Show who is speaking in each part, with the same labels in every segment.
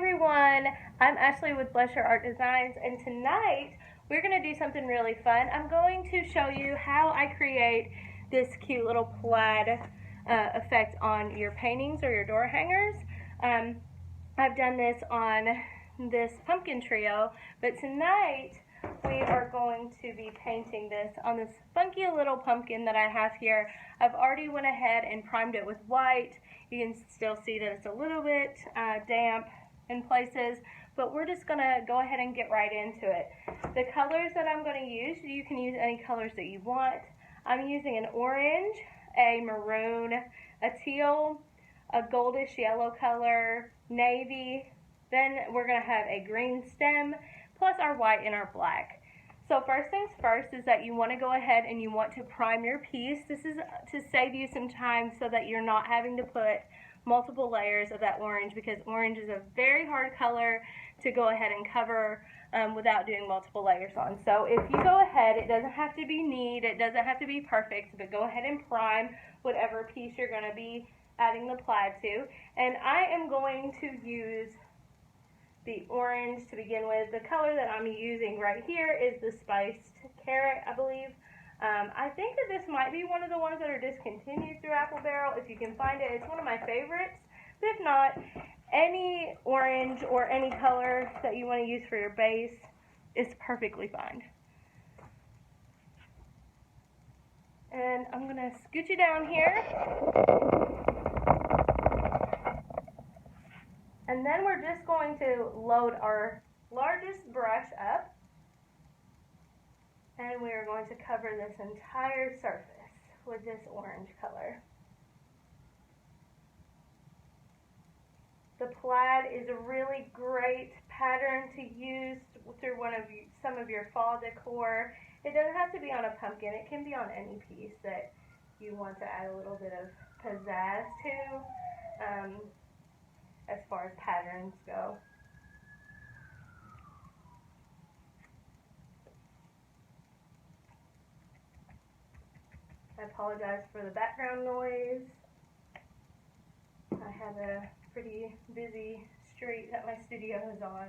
Speaker 1: everyone, I'm Ashley with Bless Your Art Designs, and tonight we're going to do something really fun. I'm going to show you how I create this cute little plaid effect on your paintings or your door hangers. I've done this on this pumpkin trio, but tonight we are going to be painting this on this funky little pumpkin that I have here. I've already went ahead and primed it with white. You can still see that it's a little bit damp in places, but we're just gonna go ahead and get right into it. The colors that I'm gonna use, you can use any colors that you want. I'm using an orange, a maroon, a teal, a goldish yellow color, navy, then we're gonna have a green stem, plus our white and our black. So first things first is that you want to go ahead and you want to prime your piece. This is to save you some time so that you're not having to put multiple layers of that orange, because orange is a very hard color to go ahead and cover without doing multiple layers on. So if you go ahead, it doesn't have to be neat, it doesn't have to be perfect, but go ahead and prime whatever piece you're going to be adding the plaid to. And I am going to use the orange to begin with. The color that I'm using right here is the spiced carrot, I believe. I think that this might be one of the ones that are discontinued through Apple Barrel. If you can find it, it's one of my favorites. But if not, any orange or any color that you want to use for your base is perfectly fine. And I'm going to scoot you down here. And then we're just going to load our largest brush up, and we are going to cover this entire surface with this orange color. The plaid is a really great pattern to use through some of your fall decor. It doesn't have to be on a pumpkin, it can be on any piece that you want to add a little bit of pizzazz to. As far as patterns go. I apologize for the background noise. I have a pretty busy street that my studio is on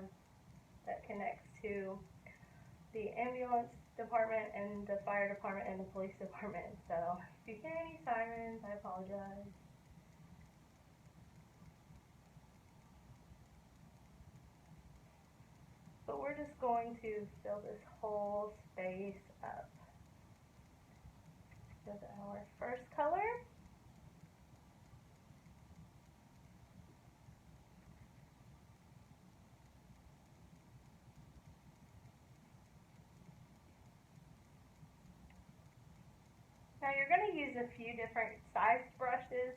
Speaker 1: that connects to the ambulance department and the fire department and the police department. So if you hear any sirens, I apologize. But we're just going to fill this whole space up with our first color. Now you're going to use a few different sized brushes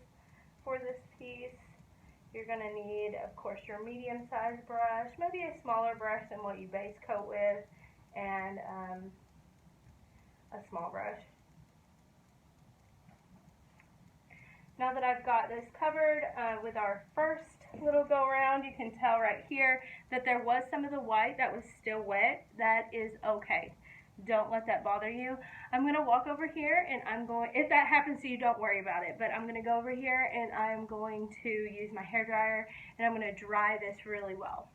Speaker 1: for this piece. You're going to need, of course, your medium-sized brush, maybe a smaller brush than what you base coat with, and a small brush. Now that I've got this covered with our first little go-around, you can tell right here that there was some of the white that was still wet. That is okay. Don't let that bother you. I'm going to walk over here and if that happens to you, don't worry about it, but I'm going to go over here and I'm going to use my hairdryer and I'm going to dry this really well.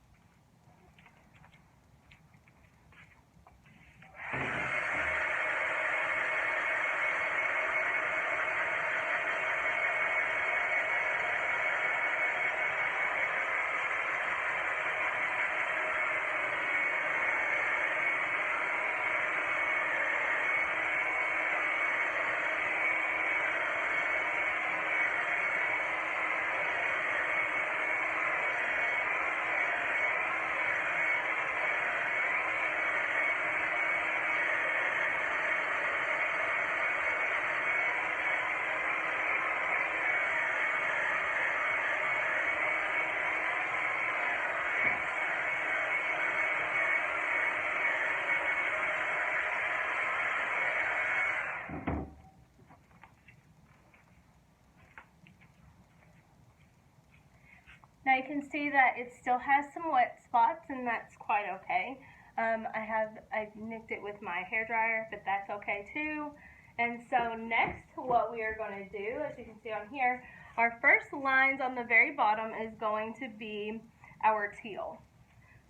Speaker 1: Now you can see that it still has some wet spots, and that's quite okay. I've nicked it with my hairdryer, but that's okay too. And so next, what we are going to do, as you can see on here, our first lines on the very bottom is going to be our teal.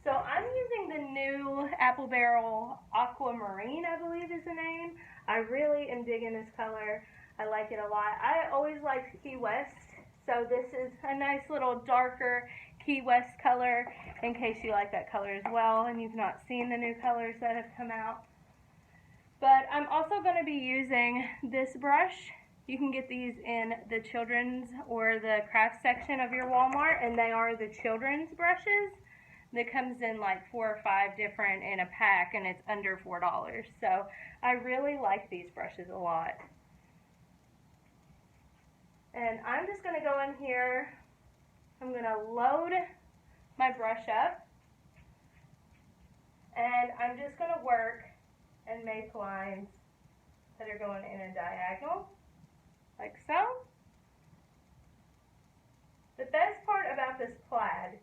Speaker 1: So I'm using the new Apple Barrel Aquamarine, I believe is the name. I really am digging this color. I like it a lot. I always liked Key West, so this is a nice little darker Key West color in case you like that color as well and you've not seen the new colors that have come out. But I'm also going to be using this brush. You can get these in the children's or the craft section of your Walmart, and they are the children's brushes. That comes in like 4 or 5 different in a pack, and it's under $4. So I really like these brushes a lot. And I'm just going to go in here. I'm going to load my brush up, and I'm just going to work and make lines that are going in a diagonal, like so. The best part about this plaid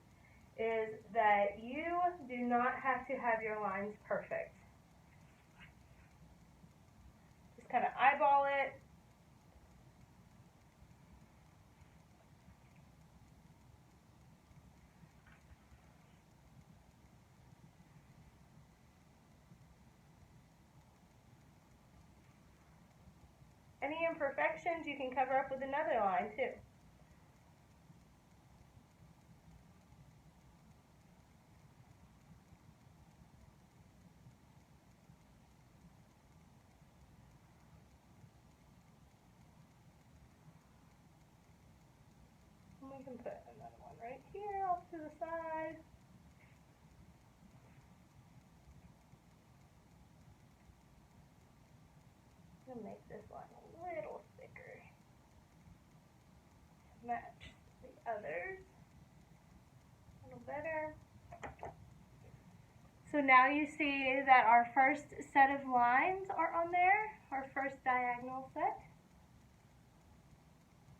Speaker 1: is that you do not have to have your lines perfect. Just kind of eyeball it. Any imperfections you can cover up with another line too. We can put another one right here off to the side. I'm going to make this line a little thicker to match the others a little better. So now you see that our first set of lines are on there, our first diagonal set.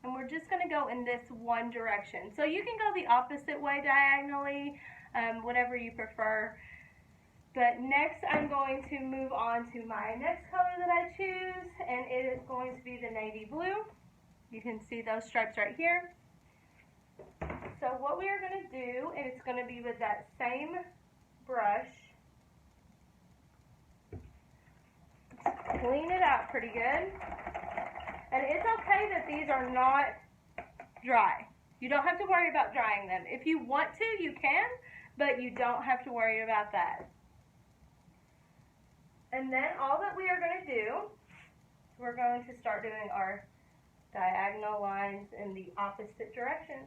Speaker 1: And we're just going to go in this one direction. So you can go the opposite way diagonally, whatever you prefer. But next I'm going to move on to my next color that I choose, and it is going to be the navy blue. You can see those stripes right here. So what we are going to do, and it's going to be with that same brush, clean it out pretty good. And it's okay that these are not dry. You don't have to worry about drying them. If you want to, you can, but you don't have to worry about that. And then all that we are going to do, we're going to start doing our diagonal lines in the opposite direction.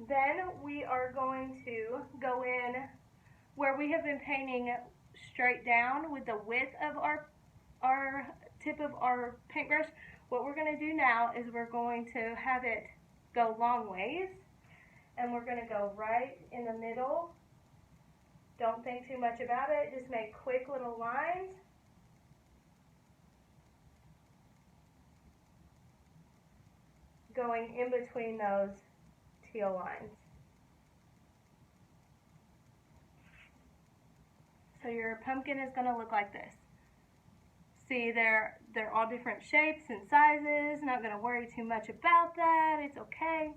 Speaker 1: Then we are going to go in where we have been painting straight down with the width of our tip of our paintbrush. What we're going to do now is we're going to have it go long ways, and we're going to go right in the middle. Don't think too much about it, just make quick little lines. Going in between those teal lines. So your pumpkin is going to look like this. See, they're all different shapes and sizes. Not going to worry too much about that. It's okay.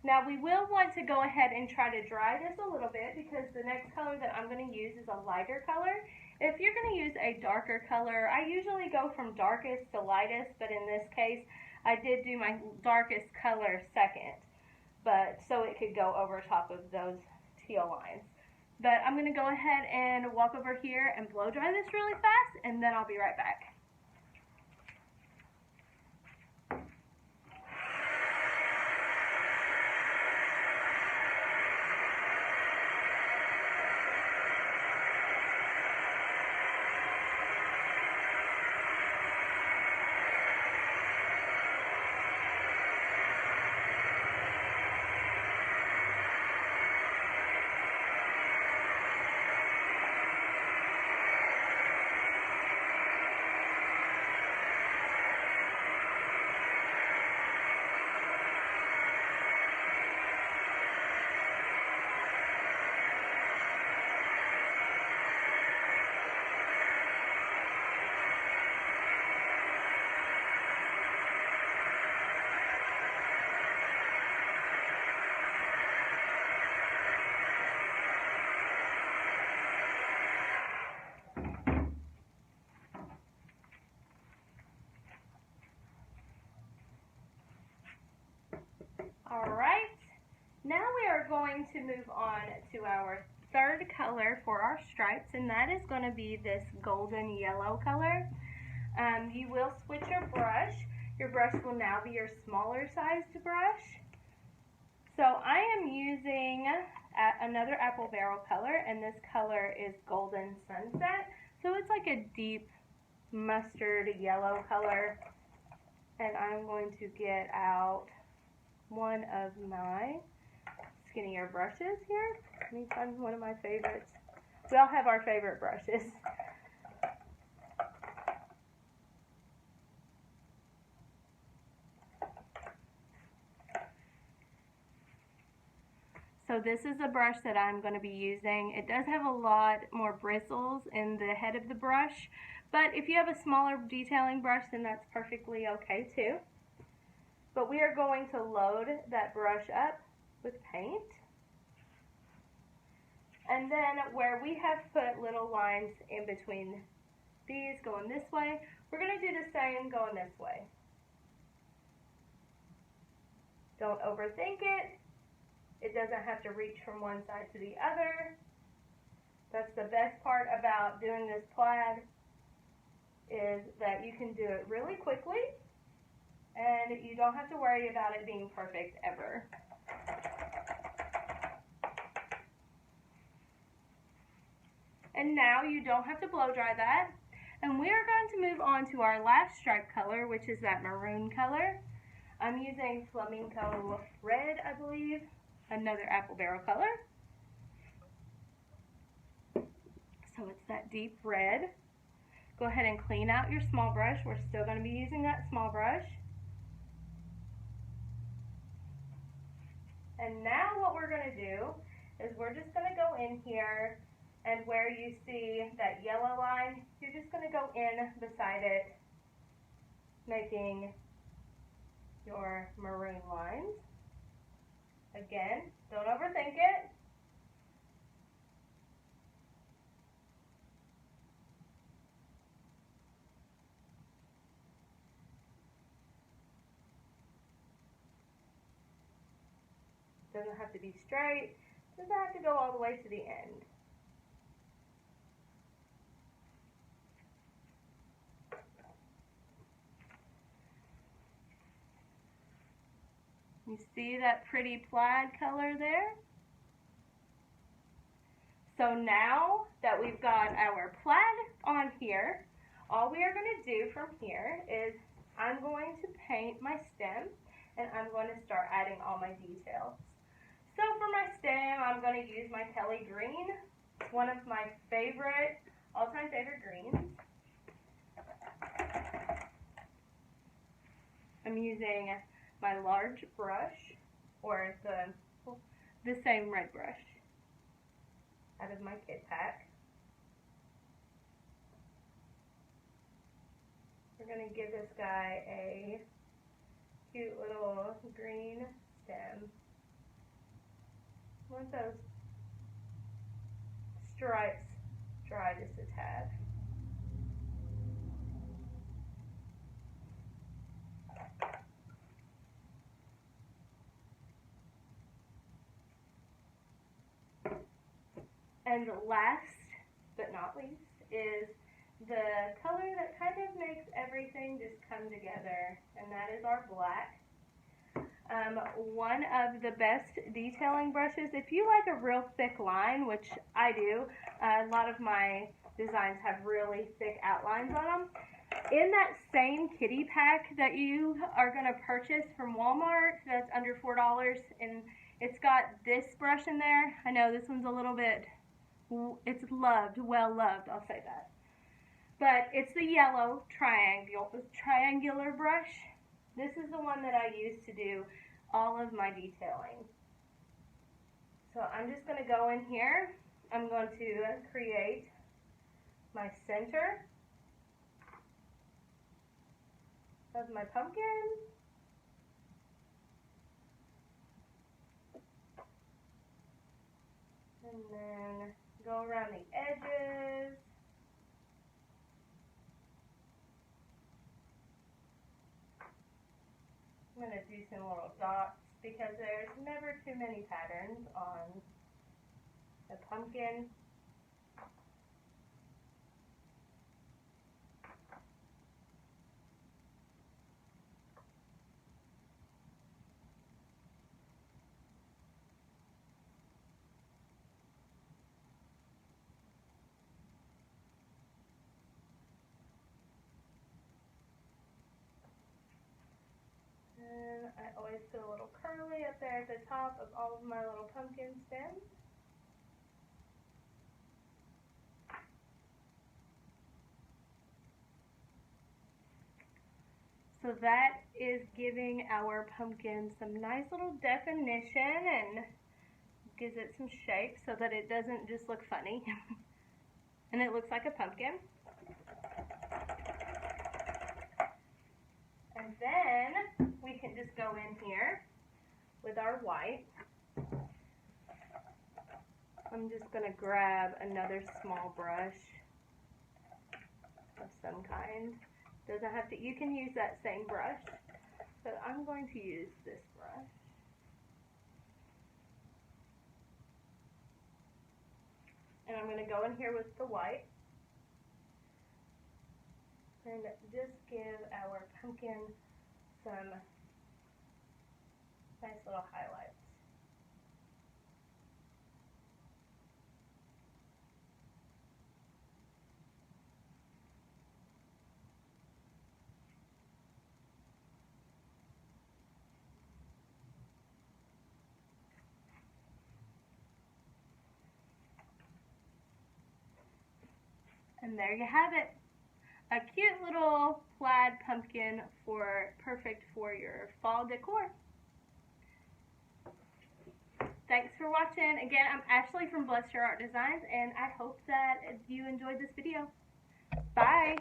Speaker 1: Now we will want to go ahead and try to dry this a little bit, because the next color that I'm going to use is a lighter color. If you're going to use a darker color, I usually go from darkest to lightest, but in this case I did do my darkest color second, but so it could go over top of those teal lines. But I'm going to go ahead and walk over here and blow dry this really fast, and then I'll be right back. Alright, now we are going to move on to our third color for our stripes, and that is going to be this golden yellow color. You will switch your brush. Your brush will now be your smaller sized brush. So I am using another apple barrel color, and this color is Golden Sunset. So it's like a deep mustard yellow color. And I'm going to get out one of my skinnier brushes here. Let me find one of my favorites. We all have our favorite brushes. So this is a brush that I'm going to be using. It does have a lot more bristles in the head of the brush, but if you have a smaller detailing brush, then that's perfectly okay too. But we are going to load that brush up with paint. And then where we have put little lines in between these going this way, we're going to do the same going this way. Don't overthink it. It doesn't have to reach from one side to the other. That's the best part about doing this plaid, is that you can do it really quickly and you don't have to worry about it being perfect ever. And now you don't have to blow dry that. And we are going to move on to our last stripe color, which is that maroon color. I'm using Flamenco Red, I believe. Another apple barrel color. So it's that deep red. Go ahead and clean out your small brush. We're still going to be using that small brush. And now what we're going to do is we're just going to go in here, and where you see that yellow line, you're just going to go in beside it, making your maroon lines. Again, don't overthink it. Doesn't have to be straight. Doesn't have to go all the way to the end. You see that pretty plaid color there? So now that we've got our plaid on here, all we are going to do from here is I'm going to paint my stem, and I'm going to start adding all my details. So for my stem, I'm going to use my Kelly green. It's one of my favorite, all-time favorite greens. I'm using my large brush, or the same red brush out of my kit pack. We're going to give this guy a cute little green stem. I want those stripes dry just a tad. And last but not least is the color that kind of makes everything just come together, and that is our black. One of the best detailing brushes, if you like a real thick line, which I do, a lot of my designs have really thick outlines on them. In that same kitty pack that you are going to purchase from Walmart, that's under $4, and it's got this brush in there. I know this one's a little bit, it's loved, well loved, I'll say that. But it's the yellow triangular brush. This is the one that I use to do all of my detailing. So I'm just going to go in here. I'm going to create my center of my pumpkin. And then go around the edges. I'm going to do some little dots because there's never too many patterns on a pumpkin. And I always put a little curly up there at the top of all of my little pumpkin stems. So that is giving our pumpkin some nice little definition and gives it some shape so that it doesn't just look funny. And it looks like a pumpkin. And then we can just go in here with our white. I'm just going to grab another small brush of some kind. Doesn't have to, you can use that same brush, but I'm going to use this brush. And I'm going to go in here with the white and just give our pumpkin some nice little highlights. And there you have it. A cute little plaid pumpkin perfect for your fall decor. Thanks for watching. Again, I'm Ashley from Bless Your Art Designs, and I hope that you enjoyed this video. Bye.